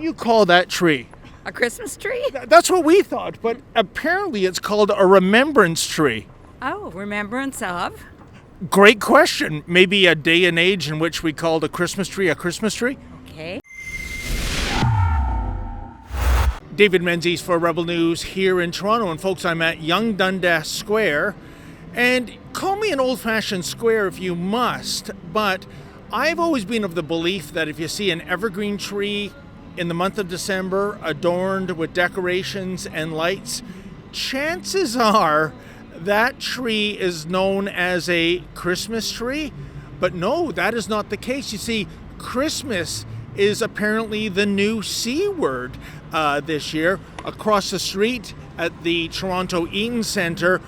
you call that tree? A Christmas tree? That's what we thought, but apparently it's called a remembrance tree. Oh, remembrance of? Great question. Maybe a day and age in which we called a Christmas tree a Christmas tree? Okay. David Menzies for Rebel News here in Toronto. And folks, I'm at Yonge Dundas Square. And call me an old-fashioned square if you must, but I've always been of the belief that if you see an evergreen tree in the month of December adorned with decorations and lights, chances are that tree is known as a Christmas tree. But no, that is not the case. You see, Christmas is apparently the new C word this year. Across the street at the Toronto Eaton Centre,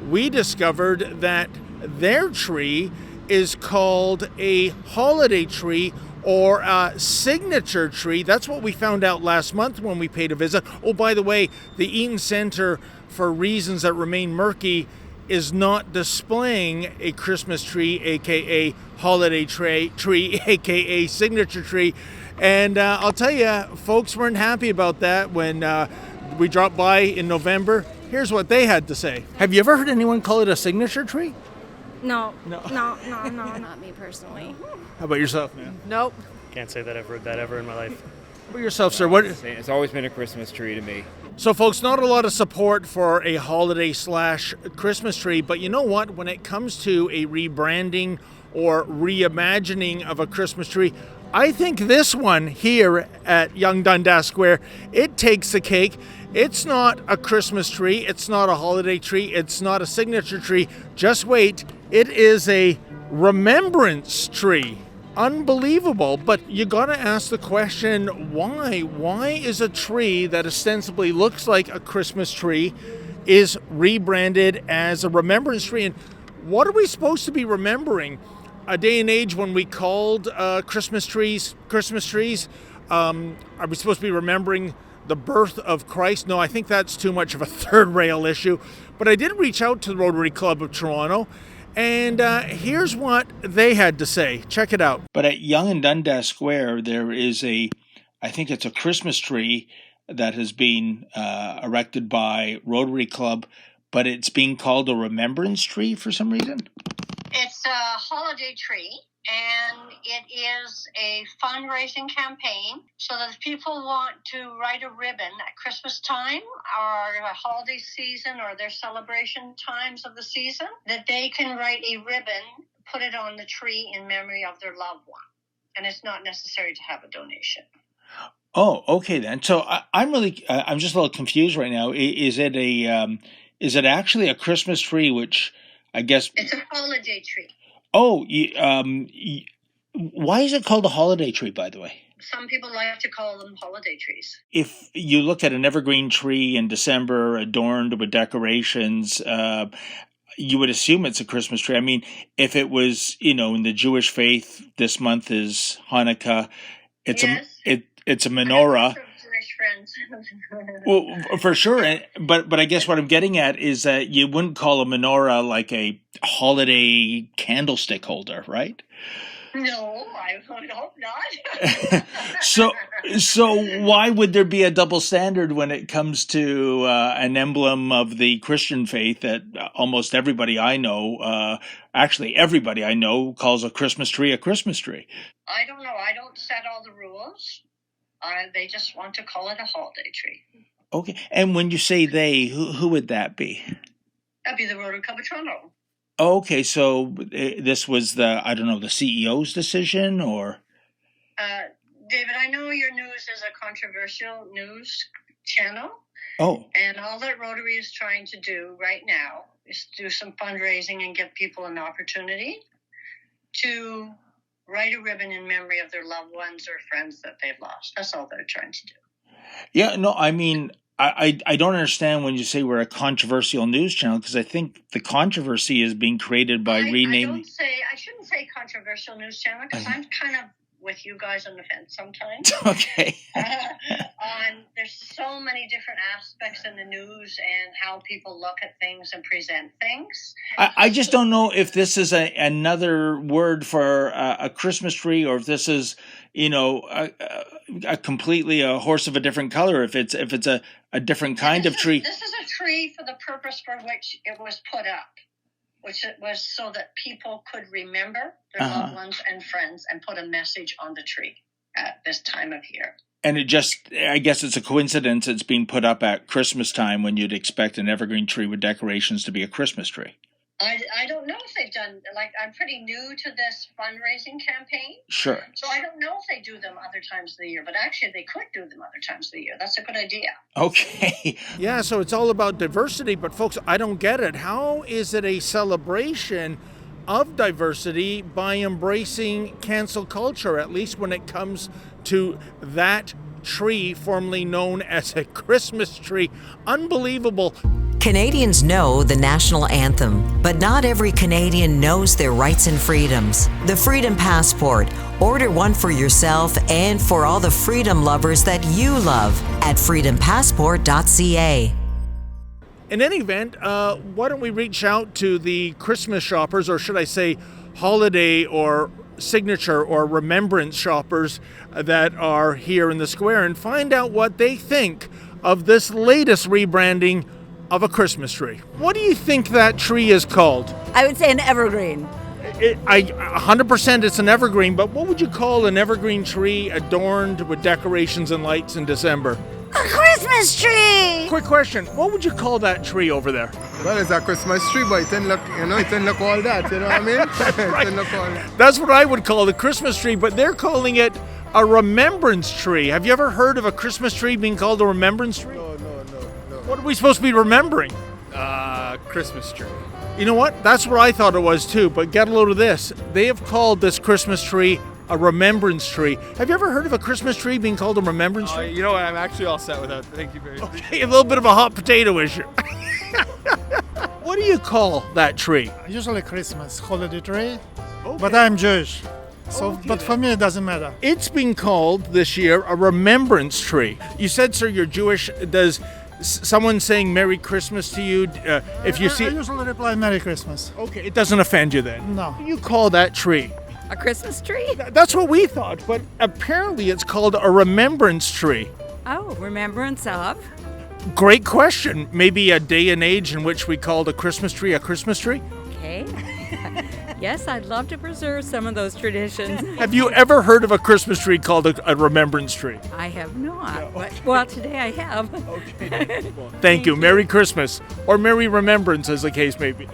we discovered that their tree is called a holiday tree or a signature tree. That's what we found out last month when we paid a visit. Oh, by the way, the Eaton Centre, for reasons that remain murky, is not displaying a Christmas tree, aka holiday tree, aka signature tree. And I'll tell you, folks weren't happy about that when we dropped by in November. Here's what they had to say. Have you ever heard anyone call it a signature tree? No, not me personally. How about yourself, man? Nope. Can't say that I've heard that ever in my life. How about yourself, sir? What? It's always been a Christmas tree to me. So, folks, not a lot of support for a holiday/Christmas tree, but you know what? When it comes to a rebranding or reimagining of a Christmas tree, I think this one here at Yonge Dundas Square, it takes the cake. It's not a Christmas tree. It's not a holiday tree. It's not a signature tree. Just wait. It is a remembrance tree. Unbelievable. But you got to ask the question, why? Why is a tree that ostensibly looks like a Christmas tree is rebranded as a remembrance tree? And what are we supposed to be remembering? A day and age when we called Christmas trees Christmas trees? Are we supposed to be remembering the birth of Christ? No, I think that's too much of a third rail issue. But I did reach out to the Rotary Club of Toronto, and here's what they had to say. Check it out. But at Yonge and Dundas Square, there is I think it's a Christmas tree that has been erected by Rotary Club, but it's being called a remembrance tree for some reason. It's a holiday tree, and it is a fundraising campaign so that if people want to write a ribbon at Christmas time or a holiday season or their celebration times of the season, that they can write a ribbon, put it on the tree in memory of their loved one. And it's not necessary to have a donation. Oh, okay then. So I'm just a little confused right now. Is it actually a Christmas tree, which I guess it's a holiday tree. Oh, why is it called a holiday tree, by the way? Some people like to call them holiday trees. If you look at an evergreen tree in December adorned with decorations, you would assume it's a Christmas tree. I mean, if it was, in the Jewish faith, this month is Hanukkah. It's a menorah. Friends. Well, for sure, but I guess what I'm getting at is that you wouldn't call a menorah like a holiday candlestick holder, right? No, I would hope not. So why would there be a double standard when it comes to an emblem of the Christian faith that almost everybody I know, actually everybody I know, calls a Christmas tree a Christmas tree? I don't know. I don't set all the rules. They just want to call it a holiday tree. Okay. And when you say they, who would that be? That'd be the Rotary Club of Toronto. Okay. So this was the CEO's decision, or? David, I know your news is a controversial news channel. Oh. And all that Rotary is trying to do right now is do some fundraising and give people an opportunity to write a ribbon in memory of their loved ones or friends that they've lost. That's all they're trying to do. Yeah, no, I mean, I don't understand when you say we're a controversial news channel, because I think the controversy is being created by renaming. I shouldn't say controversial news channel, because I'm kind of with you guys on the fence sometimes. Okay. There's so many different aspects in the news and how people look at things and present things. I just don't know if this is another word for a Christmas tree, or if this is, a completely a horse of a different color. If it's a different kind of tree. This is a tree for the purpose for which it was put up, which it was so that people could remember their loved ones and friends and put a message on the tree at this time of year. And I guess it's a coincidence it's being put up at Christmas time when you'd expect an evergreen tree with decorations to be a Christmas tree. I don't know if they've done, I'm pretty new to this fundraising campaign. Sure. So I don't know if they do them other times of the year, but actually they could do them other times of the year. That's a good idea. Okay. Yeah, so it's all about diversity, but folks, I don't get it. How is it a celebration of diversity by embracing cancel culture, at least when it comes to that tree formerly known as a Christmas tree? Unbelievable. Canadians know the national anthem, but not every Canadian knows their rights and freedoms. The Freedom Passport. Order one for yourself and for all the freedom lovers that you love at freedompassport.ca. In any event, why don't we reach out to the Christmas shoppers, or should I say holiday or signature or remembrance shoppers that are here in the square, and find out what they think of this latest rebranding of a Christmas tree. What do you think that tree is called? I would say an evergreen. 100% it's an evergreen, but what would you call an evergreen tree adorned with decorations and lights in December? A Christmas tree! Quick question, what would you call that tree over there? Well, it's a Christmas tree, but it didn't look all that, you know what I mean? It didn't look all that. That's what I would call the Christmas tree, but they're calling it a remembrance tree. Have you ever heard of a Christmas tree being called a remembrance tree? No. What are we supposed to be remembering? Christmas tree. You know what? That's what I thought it was too, but get a load of this. They have called this Christmas tree a remembrance tree. Have you ever heard of a Christmas tree being called a remembrance tree? You know what? I'm actually all set with that. Thank you very much. Okay, a little bit of a hot potato issue. What do you call that tree? Usually Christmas holiday tree, Okay. but I'm Jewish, so Okay, but for me it doesn't matter. It's been called this year a remembrance tree. You said, sir, you're Jewish. Does someone saying Merry Christmas to you, if you see... I usually reply Merry Christmas. Okay, it doesn't offend you then? No. What do you call that tree? A Christmas tree? That's what we thought, but apparently it's called a remembrance tree. Oh, remembrance of? Great question. Maybe a day and age in which we called a Christmas tree a Christmas tree? Okay. Yes, I'd love to preserve some of those traditions. Have you ever heard of a Christmas tree called a remembrance tree? I have not. But, well, today I have. Okay. Well, thank you. Merry Christmas. Or Merry Remembrance, as the case may be.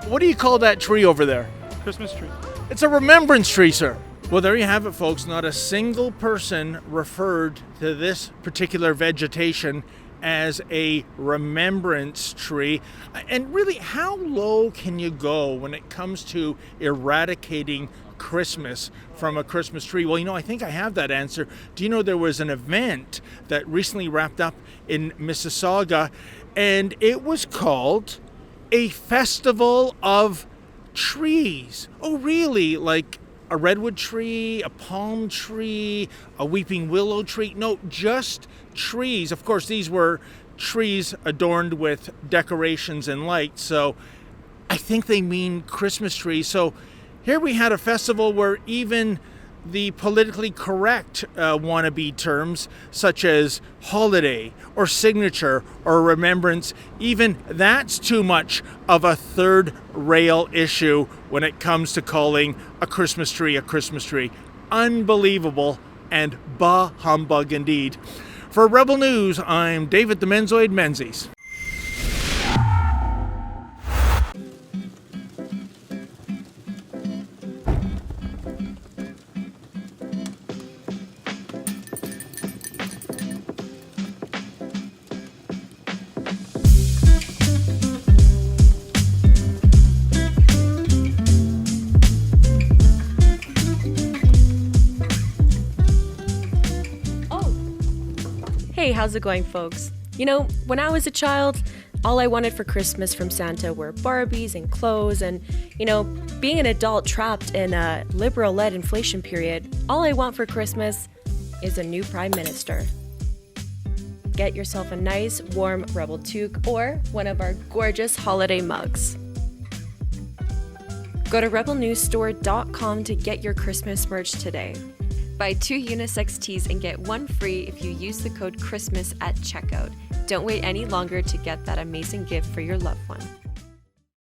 What do you call that tree over there? Christmas tree. It's a remembrance tree, sir. Well, there you have it, folks. Not a single person referred to this particular vegetation as a remembrance tree. And really, how low can you go when it comes to eradicating Christmas from a Christmas tree? Well, I think I have that answer. Do you know there was an event that recently wrapped up in Mississauga, and it was called a Festival of Trees. Oh, really? Like a redwood tree, a palm tree, a weeping willow tree? No, just trees. Of course, these were trees adorned with decorations and lights, so I think they mean Christmas trees. So here we had a festival where even the politically correct wannabe terms such as holiday or signature or remembrance, even that's too much of a third rail issue when it comes to calling a Christmas tree a Christmas tree. Unbelievable and bah humbug indeed. For Rebel News, I'm David the Menzoid Menzies. Hey, how's it going, folks? When I was a child, all I wanted for Christmas from Santa were Barbies and clothes, and, being an adult trapped in a liberal-led inflation period, all I want for Christmas is a new prime minister. get yourself a nice, warm Rebel toque or one of our gorgeous holiday mugs. Go to rebelnewsstore.com to get your Christmas merch today. Buy 2 unisex tees and get 1 free if you use the code CHRISTMAS at checkout. Don't wait any longer to get that amazing gift for your loved one.